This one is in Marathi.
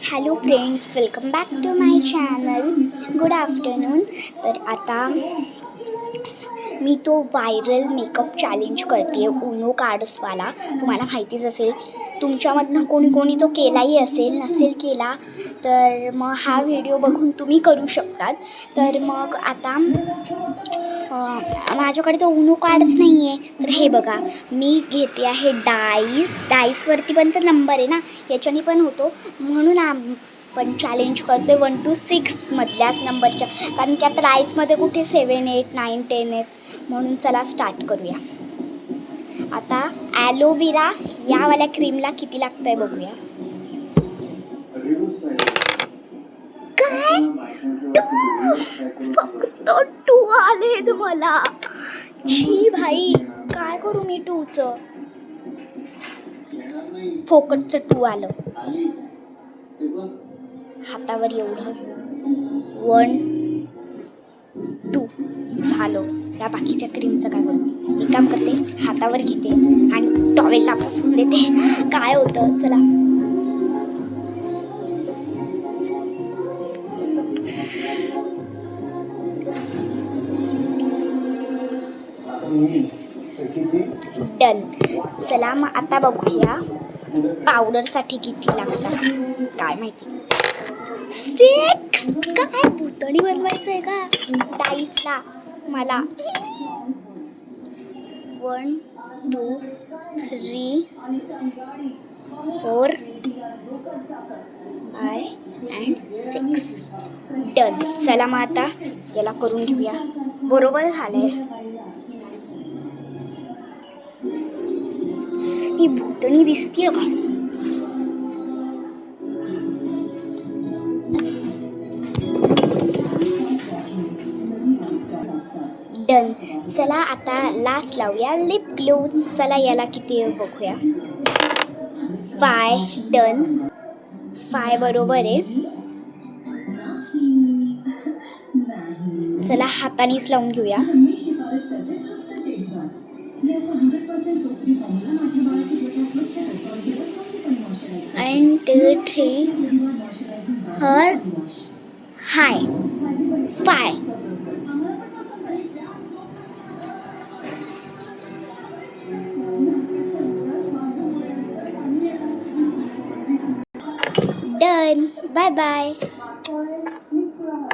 Hello friends, welcome back to my channel. Good afternoon. तर आता मी तो व्हायरल मेकअप चॅलेंज करते उनो कार्ड्सवाला. तुम्हाला माहितीच असेल, तुमच्यामधनं कोणी तो केलाही असेल, नसेल केला तर मग हा व्हिडिओ बघून तुम्ही करू शकतात. तर मग आता माझ्याकडे तो उनो कार्डच नाही आहे, तर हे बघा मी घेते आहे डाईसवरती पण तर नंबर आहे ना, याच्याने पण होतो म्हणून पण चॅलेंज करते 1 to 6 मधल्याच नंबरच्या, कारण की आता डाईसमध्ये कुठे 7, 8, 9, 10 आहेत. म्हणून चला स्टार्ट करूया. आता ॲलोवेरा यावाल्या क्रीमला किती लागतं आहे बघूया. काय फक्त 2 आलेत मला. छी भाई, काय करू मी 2चं? फोकटचं 2 आलं. हातावर एवढं 1, 2 झालं. या बाकीच्या क्रीमचं काय करू? एक काम करते, हातावर घेते आणि टॉवेलला पुसून देते. काय होतं, चला. डन. चला मग आता बघूया पावडरसाठी किती लागतात. काय माहिती 6. काय भुतणी बनवायचं आहे का डाईसला मला. 1, 2, 3, 4, 5 and 6. डन. चला मग आता याला करून घेऊया. बरोबर झालंय. ही भूतणी दिसतीये का? डन. चला आता लास्ट लावूया लिप ग्लोज. चला याला किती बघूया. 5. डन. 5 बरोबर आहे. चला हातानेच लावून घेऊया. 1, 2, 3 हर हाय 5. Done. Bye bye.